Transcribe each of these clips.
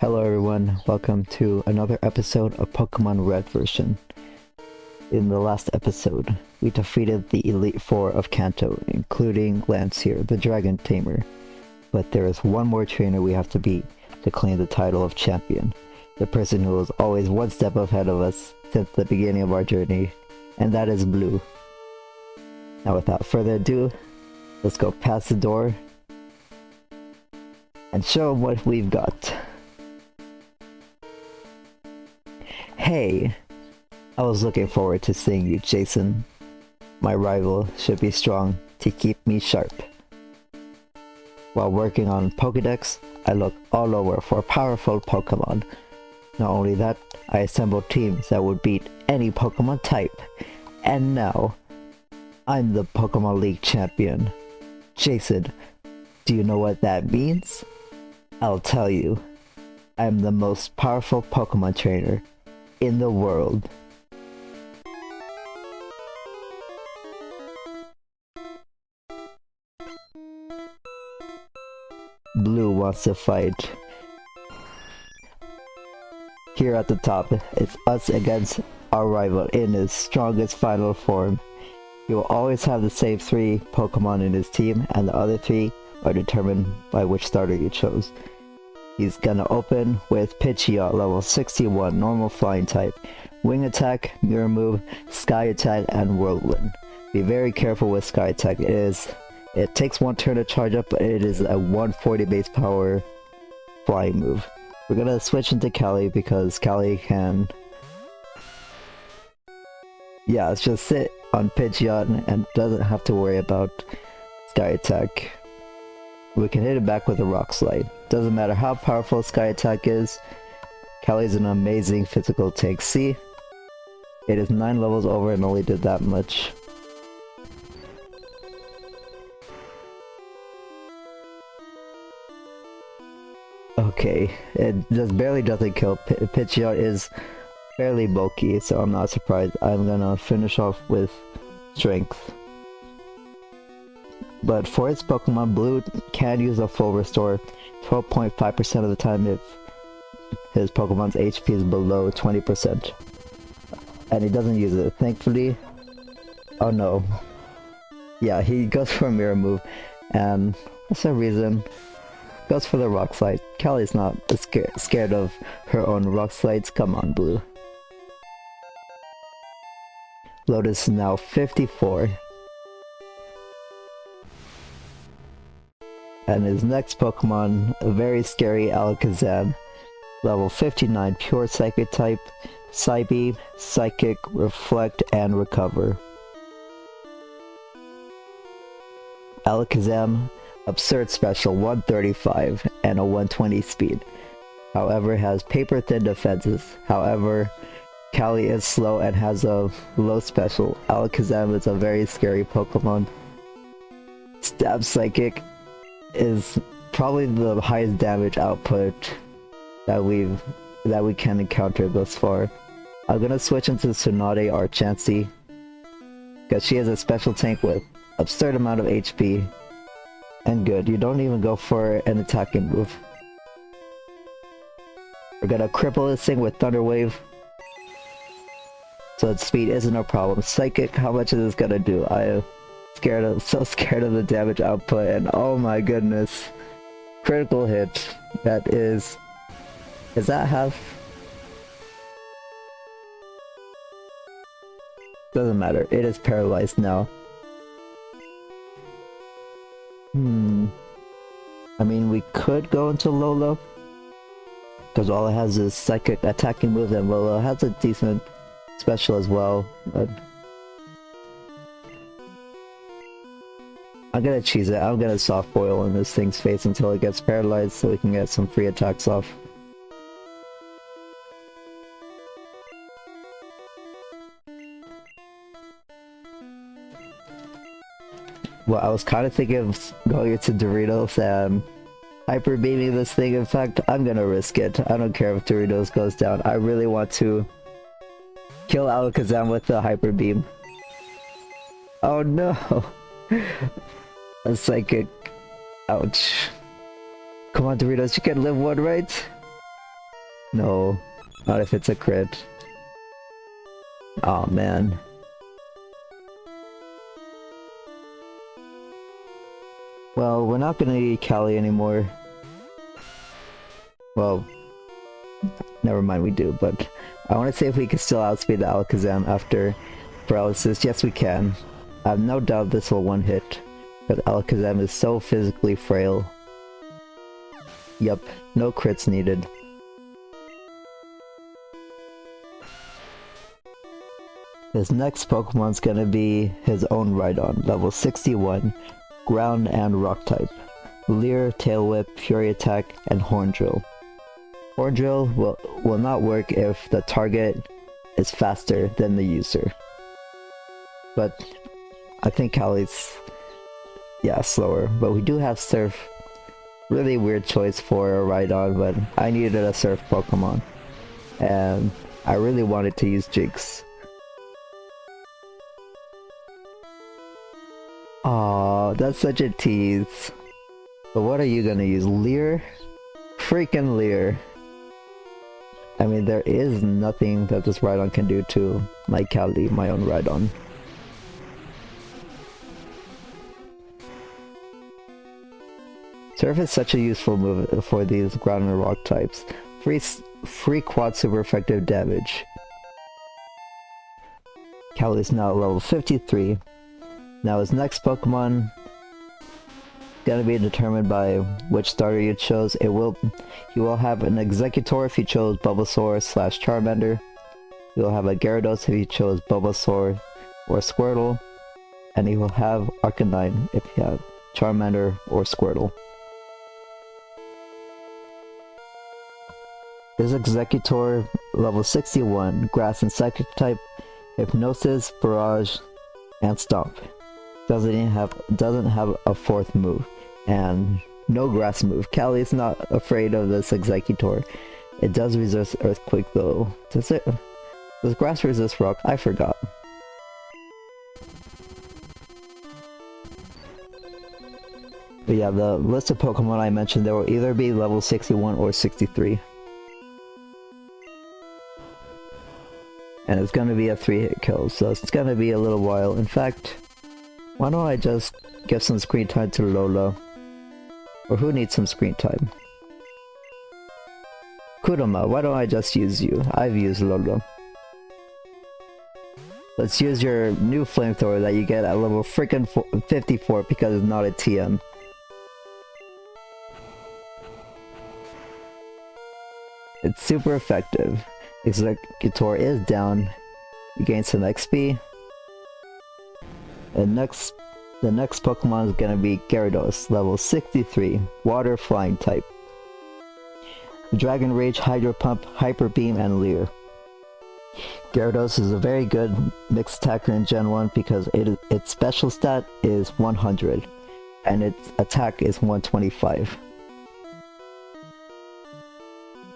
Hello everyone, welcome to another episode of Pokémon Red version. In the last episode, we defeated the Elite Four of Kanto, including Landseer, the Dragon Tamer. But there is one more trainer we have to beat to claim the title of champion. The person who is always one step ahead of us since the beginning of our journey, and that is Blue. Now without further ado, let's go past the door and show them what we've got. Hey, I was looking forward to seeing you, Jason. My rival should be strong to keep me sharp. While working on Pokédex, I look all over for powerful Pokémon. Not only that, I assembled teams that would beat any Pokémon type. And now, I'm the Pokémon League champion. Jason, do you know what that means? I'll tell you. I'm the most powerful Pokémon trainer in the world. Blue wants to fight. Here at the top, it's us against our rival in his strongest final form. He will always have the same 3 Pokemon in his team, and the other 3 are determined by which starter you chose. He's gonna open with Pidgeot, level 61, normal flying type, wing attack, mirror move, sky attack, and whirlwind. Be very careful with sky attack. It takes 1 turn to charge up, but it is a 140 base power flying move. We're gonna switch into Callie because Callie can... yeah, it's just sit on Pidgeot and doesn't have to worry about sky attack. We can hit it back with a rock slide. Doesn't matter how powerful sky attack is, Callie's an amazing physical tank. See? It is 9 levels over and only did that much. Okay, it just barely doesn't kill. Pidgeot is fairly bulky, so I'm not surprised. I'm gonna finish off with strength. But for its Pokemon, Blue can use a full restore 12.5% of the time if his Pokemon's HP is below 20%. And he doesn't use it, thankfully. Oh no. Yeah, he goes for a mirror move, and for some reason, goes for the rock slide. Callie's not scared of her own rock slides. Come on, Blue. Lotus is now 54. And his next Pokemon, a very scary Alakazam, level 59, pure Psychic type, Psybeam, Psychic, Reflect, and Recover. Alakazam, absurd special, 135 and a 120 speed. However, has paper thin defenses. However, Callie is slow and has a low special. Alakazam is a very scary Pokemon. Stab Psychic is probably the highest damage output that we can encounter thus far. I'm gonna switch into Tsunade or Chansey because she is a special tank with absurd amount of HP and good. You don't even go for an attacking move. We're gonna cripple this thing with Thunder Wave, so its speed isn't a problem. Psychic, how much is this gonna do? I am so scared of the damage output, and oh my goodness, critical hit. That is that half? Doesn't matter, it is paralyzed now. I mean, we could go into Lolo because all it has is psychic attacking moves, and Lolo has a decent special as well, but I'm gonna cheese it. I'm gonna soft boil in this thing's face until it gets paralyzed so we can get some free attacks off. Well, I was kind of thinking of going into Doritos and hyper beaming this thing. In fact, I'm gonna risk it. I don't care if Doritos goes down. I really want to kill Alakazam with the hyper beam. Oh no! A psychic. Ouch. Come on, Doritos, you can live one, right? No, not if it's a crit. Oh man. Well, we're not gonna need Callie anymore. Well, never mind, we do, but I want to see if we can still outspeed the Alakazam after paralysis. Yes, we can. I have no doubt this will one hit, but Alakazam is so physically frail. Yup, no crits needed. His next Pokemon's gonna be his own Rhydon, level 61, ground and rock type. Leer, Tail Whip, Fury Attack, and Horn Drill. Horn Drill will not work if the target is faster than the user. But I think Callie's, yeah, slower. But we do have Surf. Really weird choice for a Rhydon, but I needed a Surf Pokemon. And I really wanted to use Jinx. Aw, that's such a tease. But what are you gonna use? Leer? Freaking Leer. I mean, there is nothing that this Rhydon can do to my Callie, my own Rhydon. Surf is such a useful move for these ground and rock types. Free quad super effective damage. Callie is now level 53. Now his next Pokemon gonna be determined by which starter you chose. He will have an Executor if you chose Bulbasaur / Charmander. He will have a Gyarados if you chose Bulbasaur or Squirtle, and he will have Arcanine if you have Charmander or Squirtle. His Executor, level 61, Grass and Psychic type, Hypnosis, Barrage, and Stomp. Doesn't have a fourth move, and no grass move. Callie is not afraid of this Executor. It does resist Earthquake though. Does it? Does grass resist rock? I forgot. But yeah, the list of Pokemon I mentioned, there will either be level 61 or 63. And it's gonna be a 3-hit kill, so it's gonna be a little while. In fact, why don't I just give some screen time to Lola? Or who needs some screen time? Kurama, why don't I just use you? I've used Lola. Let's use your new flamethrower that you get at level freaking 54 because it's not a TM. It's super effective. Executor is down. You gain some XP. And the next Pokemon is gonna be Gyarados, level 63, Water Flying type. Dragon Rage, Hydro Pump, Hyper Beam, and Leer. Gyarados is a very good mixed attacker in Gen 1 because its special stat is 100, and its attack is 125.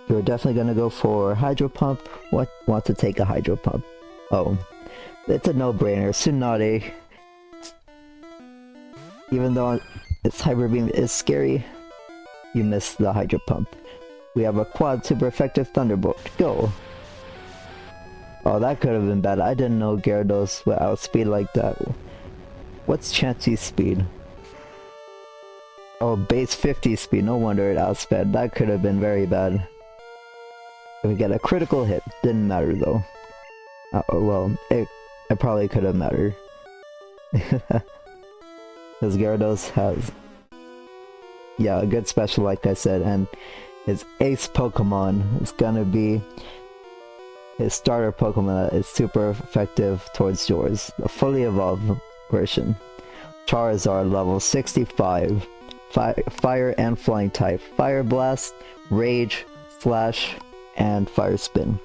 You're definitely gonna go for Hydro Pump. What wants to take a Hydro Pump? Oh, it's a no-brainer. Tsunade. Even though its Hyper Beam is scary, you missed the Hydro Pump. We have a quad super effective Thunderbolt. Go! Oh, that could have been bad. I didn't know Gyarados would outspeed like that. What's Chansey's speed? Oh, base 50 speed. No wonder it outsped. That could have been very bad. If we get a critical hit, didn't matter though. Well, it probably could have mattered. Because Gyarados has, yeah, a good special like I said, and his ace Pokemon is gonna be his starter Pokemon that is super effective towards yours. A fully evolved version. Charizard, level 65. Fire and Flying type. Fire Blast, Rage, Slash, and Fire Spin.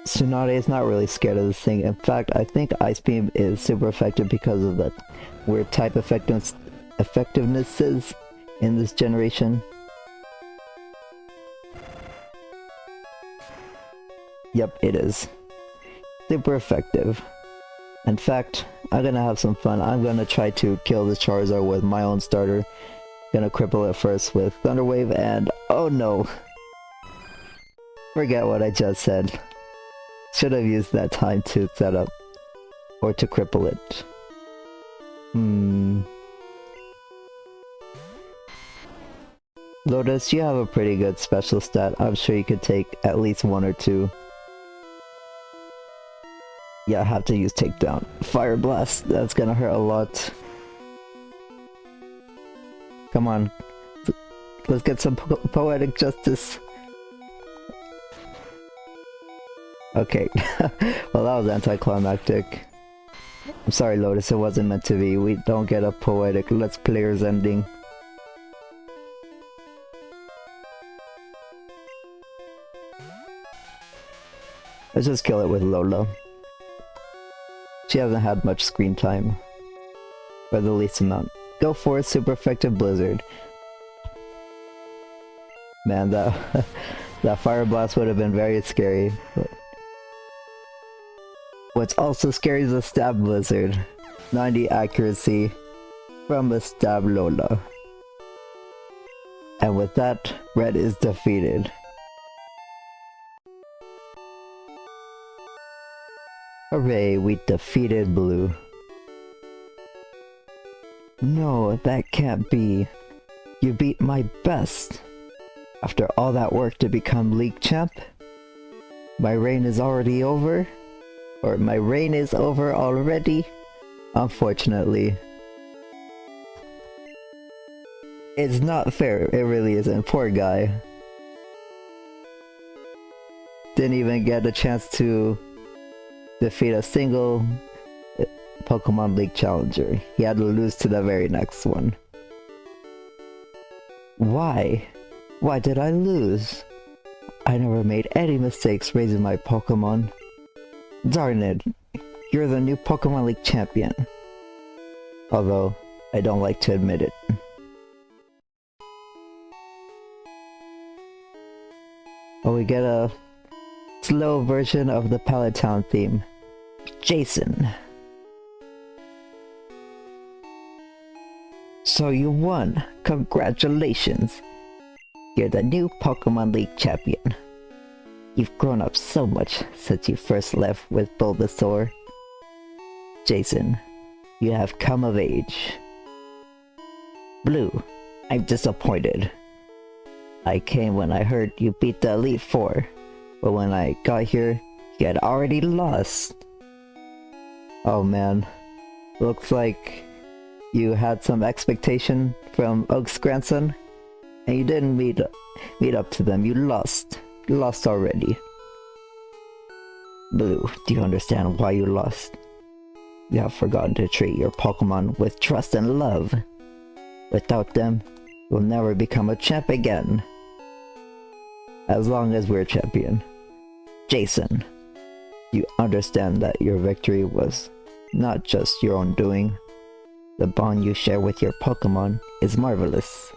Tsunade is not really scared of this thing. In fact, I think Ice Beam is super effective because of the weird type effectivenesses in this generation. Yep, it is. Super effective. In fact, I'm gonna have some fun. I'm gonna try to kill this Charizard with my own starter. Gonna cripple it first with Thunder Wave and oh no! Forget what I just said. Should have used that time to set up or to cripple it. Lotus, you have a pretty good special stat. I'm sure you could take at least one or two. Yeah, I have to use Takedown. Fire Blast, that's gonna hurt a lot. Come on. Let's get some poetic justice. Okay. Well, that was anticlimactic. I'm sorry, Lotus, it wasn't meant to be. We don't get a poetic Let's Players ending. Let's just kill it with Lola. She hasn't had much screen time. For the least amount. Go for it, super effective Blizzard. Man, that that Fire Blast would have been very scary. But what's also scary is a Stab Blizzard. 90 accuracy from a Stab Lola. And with that, Red is defeated. Hooray, we defeated Blue. No, that can't be. You beat my best. After all that work to become League Champ? My reign is already over? Or my reign is over already? Unfortunately. It's not fair, it really isn't. Poor guy. Didn't even get a chance to defeat a single Pokemon League challenger. He had to lose to the very next one. Why? Why did I lose? I never made any mistakes raising my Pokemon. Darn it, you're the new Pokemon League champion. Although, I don't like to admit it. Oh, we get a slow version of the Pallet Town theme. Jason. So you won. Congratulations. You're the new Pokemon League champion. You've grown up so much since you first left with Bulbasaur. Jason, you have come of age. Blue, I'm disappointed. I came when I heard you beat the Elite Four, but when I got here, you had already lost. Oh man, looks like you had some expectation from Oak's grandson, and you didn't meet up to them. You lost. You lost already. Blue, do you understand why you lost? You have forgotten to treat your Pokemon with trust and love. Without them, you'll never become a champ again. As long as we're champion. Jason, you understand that your victory was not just your own doing. The bond you share with your Pokemon is marvelous.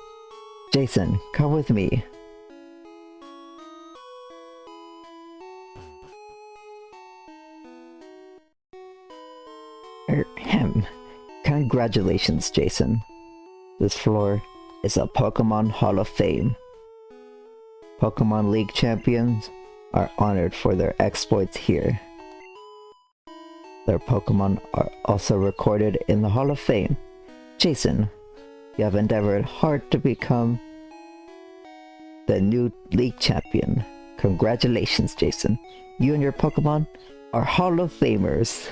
Jason, come with me. Ahem. Congratulations, Jason. This floor is a Pokemon Hall of Fame. Pokemon League champions are honored for their exploits here. Their Pokemon are also recorded in the Hall of Fame. Jason, you have endeavored hard to become the new League champion. Congratulations, Jason. You and your Pokemon are Hall of Famers.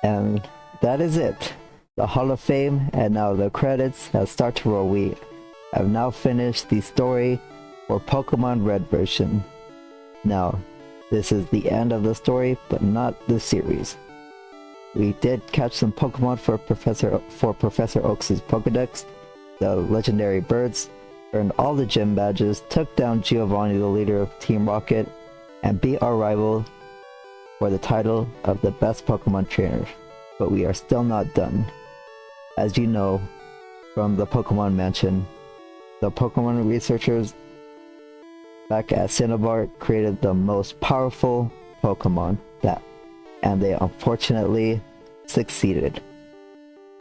And that is it. The Hall of Fame and now the credits have started to roll. We have now finished the story for Pokemon Red version. Now, this is the end of the story, but not the series. We did catch some Pokemon for Professor Oak's Pokedex, the legendary birds, earned all the gym badges, took down Giovanni, the leader of Team Rocket, and beat our rival for the title of the best Pokemon trainer. But we are still not done. As you know from the Pokemon Mansion, the Pokemon researchers back at Cinnabar created the most powerful Pokemon and they unfortunately succeeded.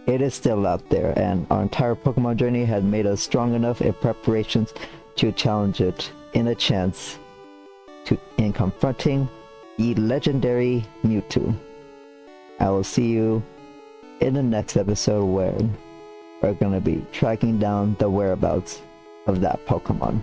It is still out there, and our entire Pokemon journey had made us strong enough in preparations to challenge it in confronting the legendary Mewtwo. I will see you in the next episode where we're gonna be tracking down the whereabouts of that Pokemon.